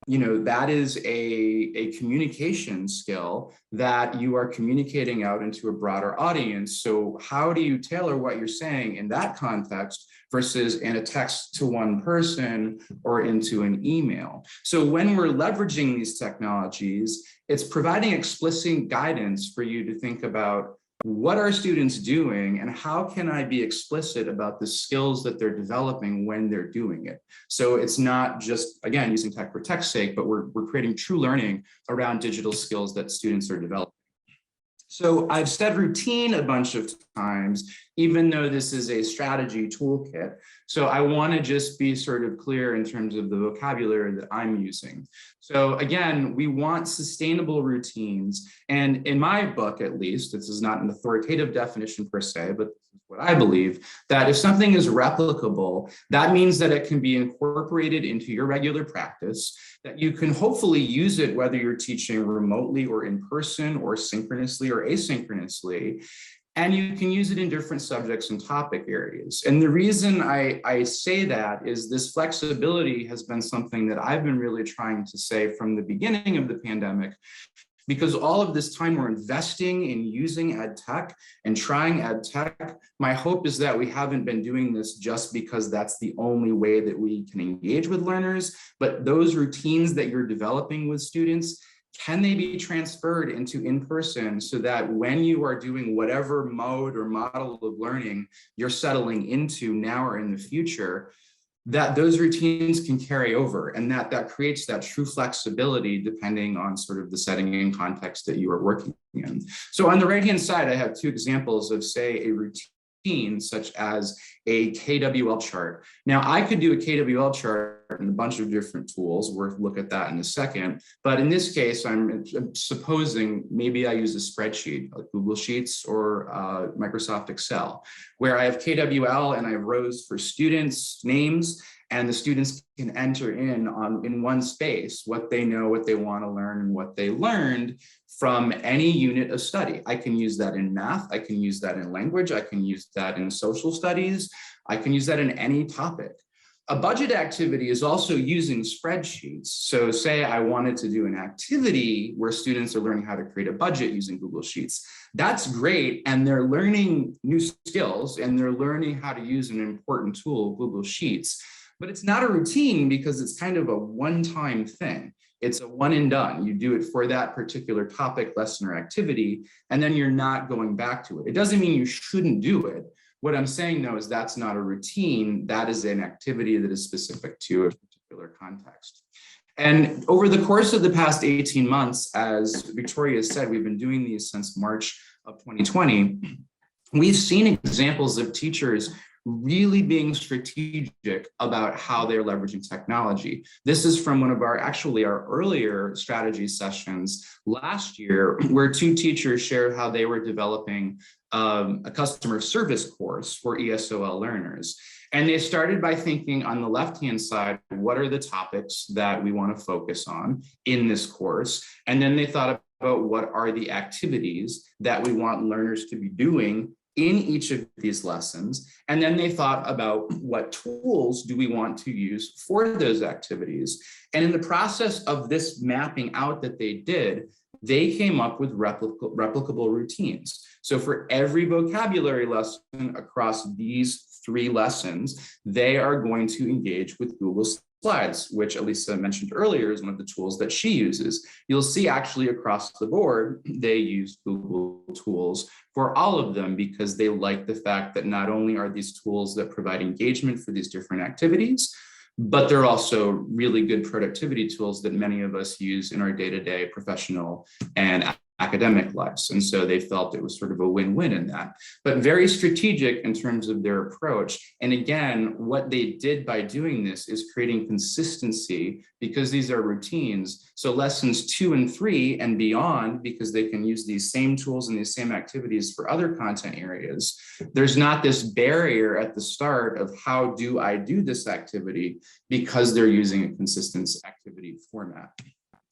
you know, that is a communication skill that you are communicating out into a broader audience. So how do you tailor what you're saying in that context versus in a text to one person or into an email? So when we're leveraging these technologies, it's providing explicit guidance for you to think about, what are students doing and how can I be explicit about the skills that they're developing when they're doing it? So it's not just, again, using tech for tech's sake, but we're creating true learning around digital skills that students are developing. So I've said routine a bunch of times, even though this is a strategy toolkit. So I want to just be sort of clear in terms of the vocabulary that I'm using. So again, we want sustainable routines. And in my book, at least, this is not an authoritative definition per se, but this is what I believe, that if something is replicable, that means that it can be incorporated into your regular practice, that you can hopefully use it whether you're teaching remotely or in person or synchronously or asynchronously. And you can use it in different subjects and topic areas. And the reason I say that is this flexibility has been something that I've been really trying to say from the beginning of the pandemic, because all of this time we're investing in using EdTech and trying EdTech. My hope is that we haven't been doing this just because that's the only way that we can engage with learners, but those routines that you're developing with students, can they be transferred into in-person so that when you are doing whatever mode or model of learning you're settling into now or in the future, that those routines can carry over, and that creates that true flexibility depending on sort of the setting and context that you are working in. So on the right-hand side, I have two examples of, say, a routine such as a KWL chart. Now, I could do a KWL chart in a bunch of different tools. We'll look at that in a second. But in this case, I'm supposing maybe I use a spreadsheet like Google Sheets or Microsoft Excel, where I have KWL and I have rows for students' names, and the students can enter in one space what they know, what they want to learn, and what they learned from any unit of study. I can use that in math, I can use that in language, I can use that in social studies, I can use that in any topic. A budget activity is also using spreadsheets. So say I wanted to do an activity where students are learning how to create a budget using Google Sheets. That's great, and they're learning new skills and they're learning how to use an important tool, Google Sheets. But it's not a routine because it's kind of a one-time thing. It's a one and done. You do it for that particular topic, lesson, or activity, and then you're not going back to it. It doesn't mean you shouldn't do it. What I'm saying, though, is that's not a routine. That is an activity that is specific to a particular context. And over the course of the past 18 months, as Victoria said, we've been doing these since March of 2020. We've seen examples of teachers really being strategic about how they're leveraging technology. This is from one of our earlier strategy sessions last year, where two teachers shared how they were developing a customer service course for ESOL learners. And they started by thinking on the left-hand side, what are the topics that we want to focus on in this course? And then they thought about what are the activities that we want learners to be doing in each of these lessons. And then they thought about what tools do we want to use for those activities. And in the process of this mapping out that they did, they came up with replicable routines. So for every vocabulary lesson across these 3 lessons, they are going to engage with Google Slides, which Elisa mentioned earlier is one of the tools that she uses. You'll see actually across the board, they use Google tools for all of them because they like the fact that not only are these tools that provide engagement for these different activities, but they're also really good productivity tools that many of us use in our day-to-day professional and academic lives. And so they felt it was sort of a win-win in that, but very strategic in terms of their approach. And again, what they did by doing this is creating consistency because these are routines. So lessons 2 and 3 and beyond, because they can use these same tools and these same activities for other content areas. There's not this barrier at the start of how do I do this activity because they're using a consistent activity format.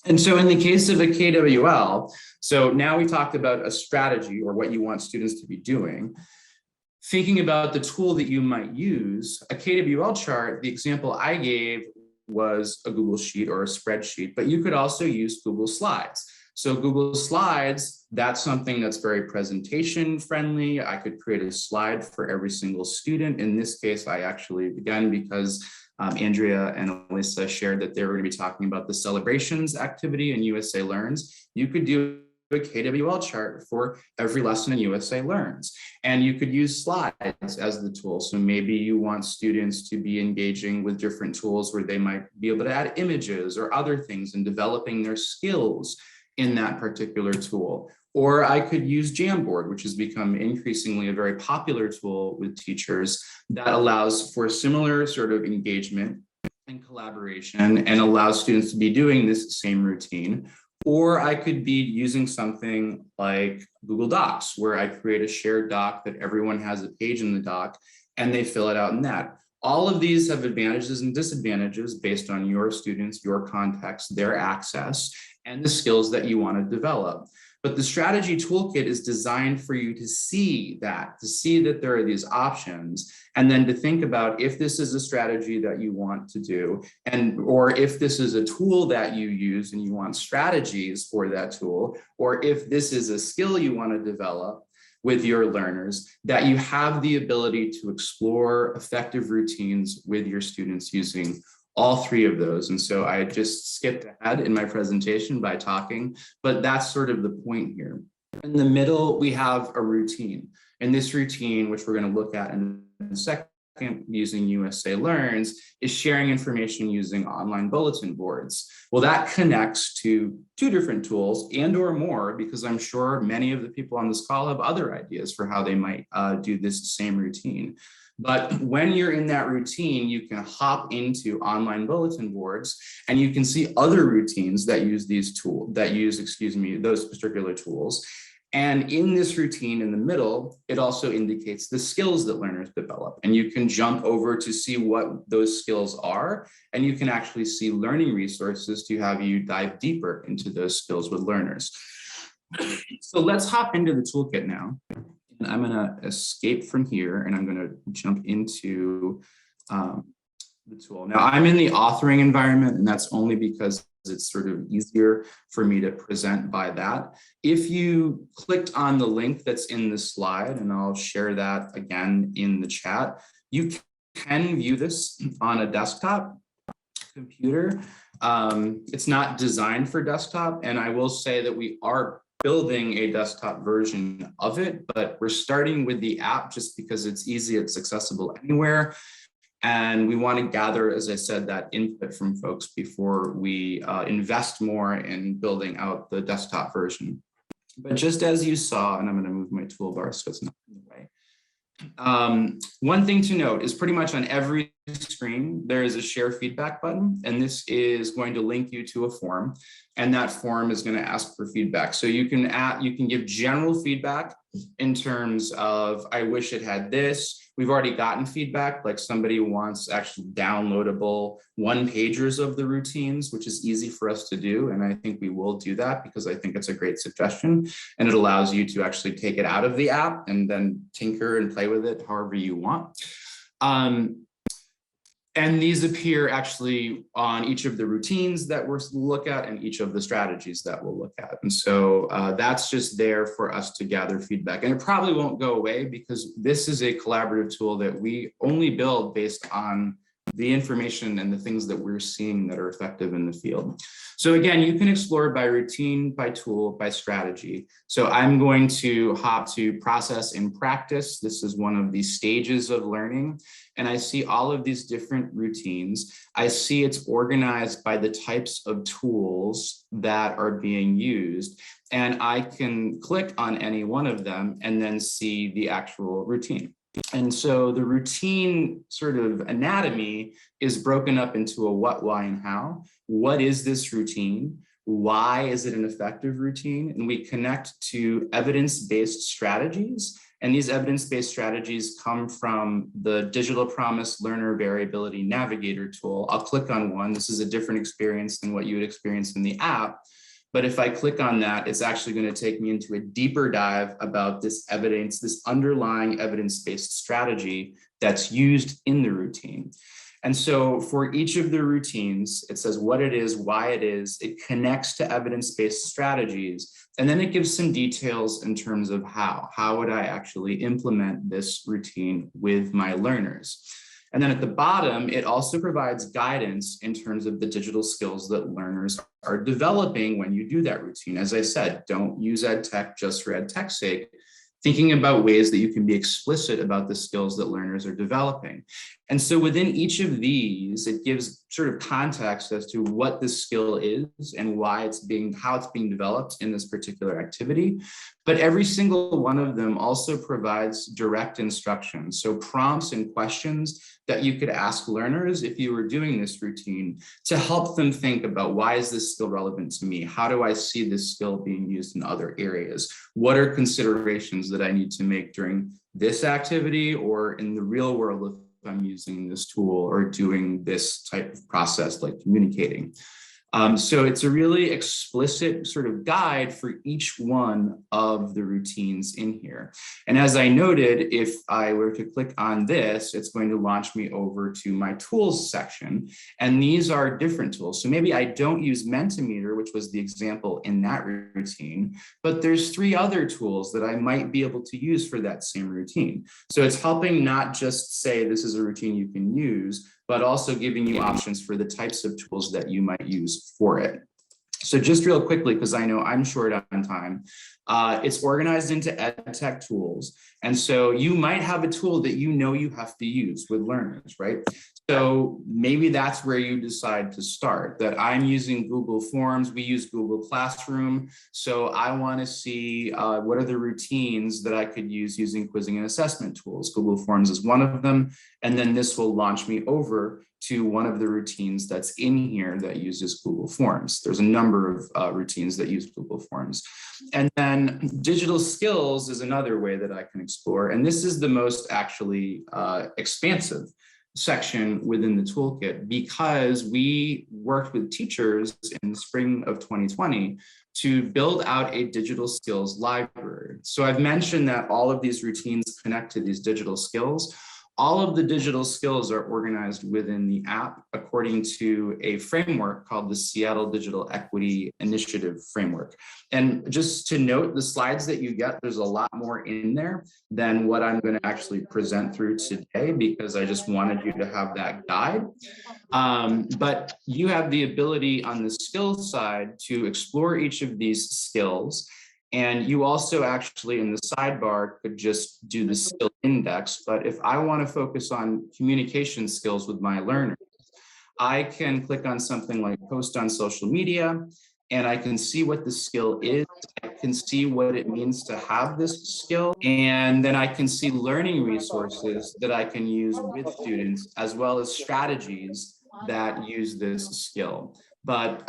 And so in the case of a KWL, so now we talked about a strategy or what you want students to be doing. Thinking about the tool that you might use, a KWL chart, the example I gave was a Google Sheet or a spreadsheet, but you could also use Google Slides. So Google Slides, that's something that's very presentation friendly. I could create a slide for every single student. In this case, I actually, again, because Andrea and Alyssa shared that they were going to be talking about the celebrations activity in USA Learns. You could do a KWL chart for every lesson in USA Learns. And you could use slides as the tool. So maybe you want students to be engaging with different tools where they might be able to add images or other things and developing their skills in that particular tool. Or I could use Jamboard, which has become increasingly a very popular tool with teachers that allows for similar sort of engagement and collaboration and allows students to be doing this same routine. Or I could be using something like Google Docs, where I create a shared doc that everyone has a page in the doc and they fill it out in that. All of these have advantages and disadvantages based on your students, your context, their access. and the skills that you want to develop. But the strategy toolkit is designed for you to see that there are these options, and then to think about if this is a strategy that you want to do, or if this is a tool that you use and you want strategies for that tool, or if this is a skill you want to develop with your learners, that you have the ability to explore effective routines with your students using all three of those. And so I just skipped ahead in my presentation by talking, but that's sort of the point here. In the middle, we have a routine. And this routine, which we're going to look at in a second using USA Learns, is sharing information using online bulletin boards. Well, that connects to two different tools and or more, because I'm sure many of the people on this call have other ideas for how they might do this same routine. But when you're in that routine, you can hop into online bulletin boards and you can see other routines that use those particular tools. And in this routine in the middle, it also indicates the skills that learners develop. And you can jump over to see what those skills are. And you can actually see learning resources to have you dive deeper into those skills with learners. So let's hop into the toolkit now. And I'm going to escape from here and I'm going to jump into the tool. Now I'm in the authoring environment, and that's only because it's sort of easier for me to present by that. If you clicked on the link that's in the slide, and I'll share that again in the chat, you can view this on a desktop computer. It's not designed for desktop, and I will say that we are building a desktop version of it, but we're starting with the app just because it's easy, it's accessible anywhere. And we want to gather, as I said, that input from folks before we invest more in building out the desktop version. But just as you saw, and I'm going to move my toolbar so it's not in the way. One thing to note is pretty much on every screen, there is a share feedback button, and this is going to link you to a form, and that form is going to ask for feedback. So you can give general feedback in terms of, I wish it had this. We've already gotten feedback, like somebody wants actually downloadable one-pagers of the routines, which is easy for us to do. And I think we will do that because I think it's a great suggestion. And it allows you to actually take it out of the app and then tinker and play with it however you want. And these appear actually on each of the routines that we'll look at and each of the strategies that we'll look at. And so that's just there for us to gather feedback. And it probably won't go away because this is a collaborative tool that we only build based on the information and the things that we're seeing that are effective in the field. So again, you can explore by routine, by tool, by strategy. So I'm going to hop to process and practice. This is one of the stages of learning. And I see all of these different routines. I see it's organized by the types of tools that are being used. And I can click on any one of them and then see the actual routine. And so the routine sort of anatomy is broken up into a what, why, and how. What is this routine? Why is it an effective routine? And we connect to evidence-based strategies. And these evidence-based strategies come from the Digital Promise Learner Variability Navigator tool. I'll click on one. This is a different experience than what you would experience in the app. But if I click on that, it's actually going to take me into a deeper dive about this evidence, this underlying evidence-based strategy that's used in the routine. And so for each of the routines, it says what it is, why it is, it connects to evidence-based strategies, and then it gives some details in terms of how would I actually implement this routine with my learners. And then at the bottom, it also provides guidance in terms of the digital skills that learners are developing when you do that routine. As I said, don't use EdTech just for EdTech's sake. Thinking about ways that you can be explicit about the skills that learners are developing. And so within each of these, it gives sort of context as to what this skill is and why how it's being developed in this particular activity. But every single one of them also provides direct instruction. So prompts and questions that you could ask learners if you were doing this routine to help them think about, why is this skill relevant to me? How do I see this skill being used in other areas? What are considerations that I need to make during this activity or in the real world if I'm using this tool or doing this type of process like communicating? So it's a really explicit sort of guide for each one of the routines in here. And as I noted, if I were to click on this, it's going to launch me over to my tools section. And these are different tools. So maybe I don't use Mentimeter, which was the example in that routine, but there's 3 other tools that I might be able to use for that same routine. So it's helping not just say this is a routine you can use, but also giving you options for the types of tools that you might use for it. So just real quickly, because I know I'm short on time, it's organized into EdTech tools. And so you might have a tool that you know you have to use with learners, right? So maybe that's where you decide to start, that I'm using Google Forms, we use Google Classroom. So I want to see what are the routines that I could use using quizzing and assessment tools. Google Forms is one of them. And then this will launch me over to one of the routines that's in here that uses Google Forms. There's a number of routines that use Google Forms. And then digital skills is another way that I can explore. And this is the most actually expansive section within the toolkit, because we worked with teachers in the spring of 2020 to build out a digital skills library. So I've mentioned that all of these routines connect to these digital skills. All of the digital skills are organized within the app according to a framework called the Seattle Digital Equity Initiative Framework. And just to note, the slides that you get, there's a lot more in there than what I'm going to actually present through today, because I just wanted you to have that guide. But you have the ability on the skills side to explore each of these skills. And you also actually in the sidebar could just do the skill index. But if I want to focus on communication skills with my learners, I can click on something like post on social media, and I can see what the skill is. I can see what it means to have this skill. And then I can see learning resources that I can use with students, as well as strategies that use this skill. But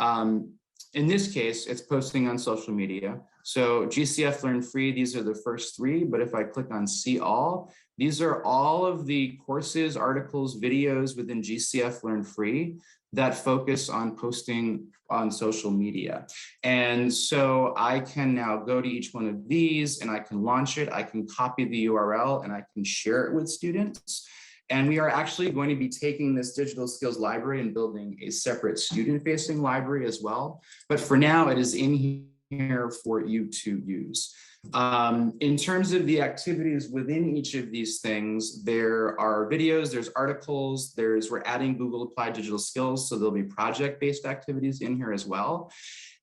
in this case, it's posting on social media. So GCF Learn Free, these are the first 3, but if I click on See All, these are all of the courses, articles, videos within GCF Learn Free that focus on posting on social media. And so I can now go to each one of these and I can launch it, I can copy the URL and I can share it with students. And we are actually going to be taking this digital skills library and building a separate student-facing library as well. But for now, it is in here for you to use. In terms of the activities within each of these things, there are videos, there's articles, we're adding Google Applied Digital Skills, so there'll be project-based activities in here as well.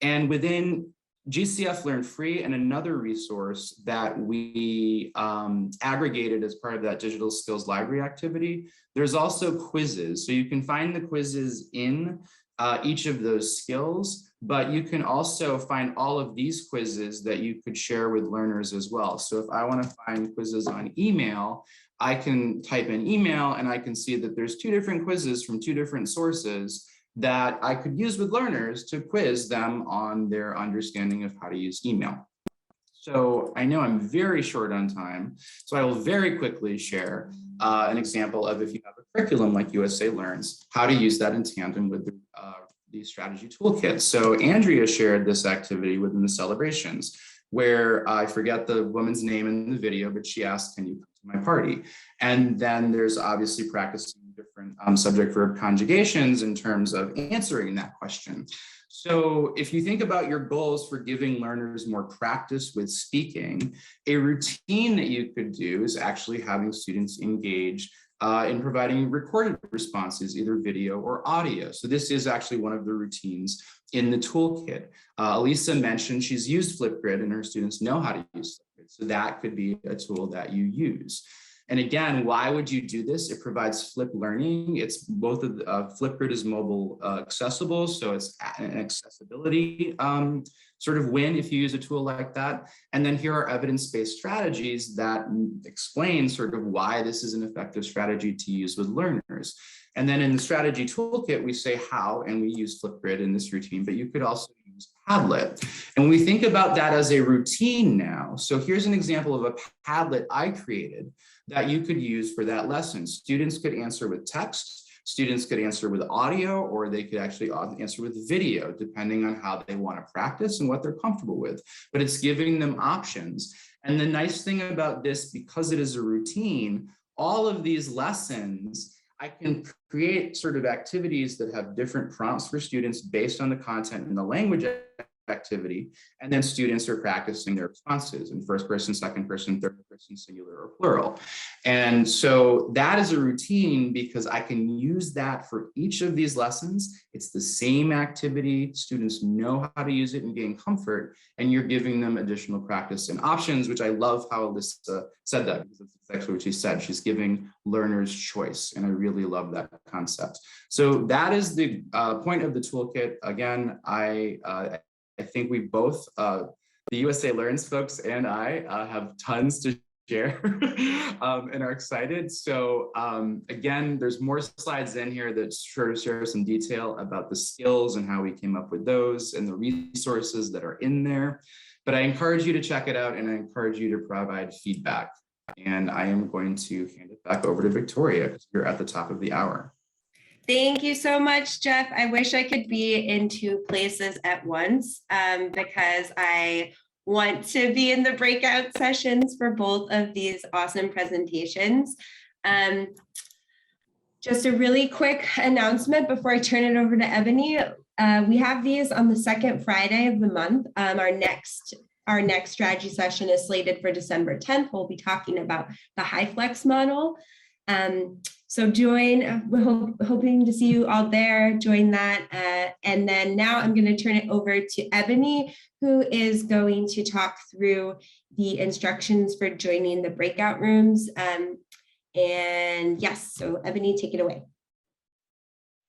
And within GCF Learn Free and another resource that we aggregated as part of that digital skills library activity, there's also quizzes. So you can find the quizzes in each of those skills, but you can also find all of these quizzes that you could share with learners as well. So if I want to find quizzes on email, I can type in email and I can see that there's 2 different quizzes from 2 different sources that I could use with learners to quiz them on their understanding of how to use email. So I know I'm very short on time, so I will very quickly share an example of, if you have a curriculum like USA Learns, how to use that in tandem with the strategy toolkit. So Andrea shared this activity within the celebrations, where I forget the woman's name in the video, but she asked, can you come to my party? And then there's obviously practicing different subject verb conjugations in terms of answering that question. So if you think about your goals for giving learners more practice with speaking, a routine that you could do is actually having students engage in providing recorded responses, either video or audio. So this is actually one of the routines in the toolkit. Elisa mentioned she's used Flipgrid and her students know how to use Flipgrid. So that could be a tool that you use. And again, why would you do this? It provides flip learning. It's both of the, Flipgrid is mobile accessible, so it's an accessibility sort of win if you use a tool like that. And then here are evidence-based strategies that explain sort of why this is an effective strategy to use with learners. And then in the strategy toolkit, we say how, and we use Flipgrid in this routine, but you could also use Padlet. And we think about that as a routine now. So here's an example of a Padlet I created that you could use for that lesson. Students could answer with text. Students could answer with audio, or they could actually answer with video, depending on how they want to practice and what they're comfortable with. But it's giving them options. And the nice thing about this, because it is a routine, all of these lessons, I can create sort of activities that have different prompts for students based on the content and the language activity, and then students are practicing their responses in first person, second person, third person, singular or plural. And so that is a routine because I can use that for each of these lessons. It's the same activity. Students know how to use it and gain comfort, and you're giving them additional practice and options, which I love how Alyssa said that, because that's actually what she said. She's giving learners choice, and I really love that concept. So that is the point of the toolkit. Again, I think we both, the USA Learns folks and I have tons to share and are excited. So again, there's more slides in here that sort of share some detail about the skills and how we came up with those and the resources that are in there. But I encourage you to check it out, and I encourage you to provide feedback. And I am going to hand it back over to Victoria, because you're at the top of the hour. Thank you so much, Jeff. I wish I could be in two places at once because I want to be in the breakout sessions for both of these awesome presentations. Just a really quick announcement before I turn it over to Ebony. We have these on the second Friday of the month. Our next strategy session is slated for December 10th. We'll be talking about the HighFlex model. So join, we're hoping to see you all there, join that. And then now I'm going to turn it over to Ebony, who is going to talk through the instructions for joining the breakout rooms. And yes, so Ebony, take it away.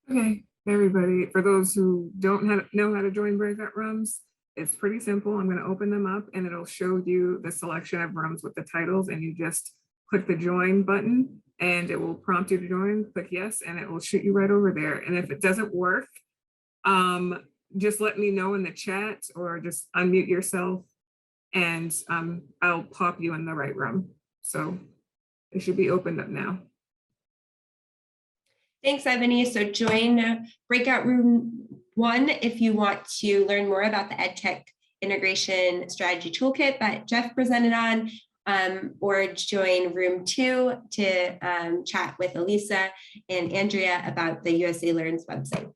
Okay, everybody, for those who don't know how to join breakout rooms, it's pretty simple. I'm going to open them up and it'll show you the selection of rooms with the titles, and you just click the join button and it will prompt you to join. Click yes, and it will shoot you right over there. And if it doesn't work, just let me know in the chat or just unmute yourself, and I'll pop you in the right room. So it should be opened up now. Thanks, Ebony. So join breakout room 1 if you want to learn more about the EdTech Integration Strategy Toolkit that Jeff presented on, or join room 2 to chat with Elisa and Andrea about the USA Learns website.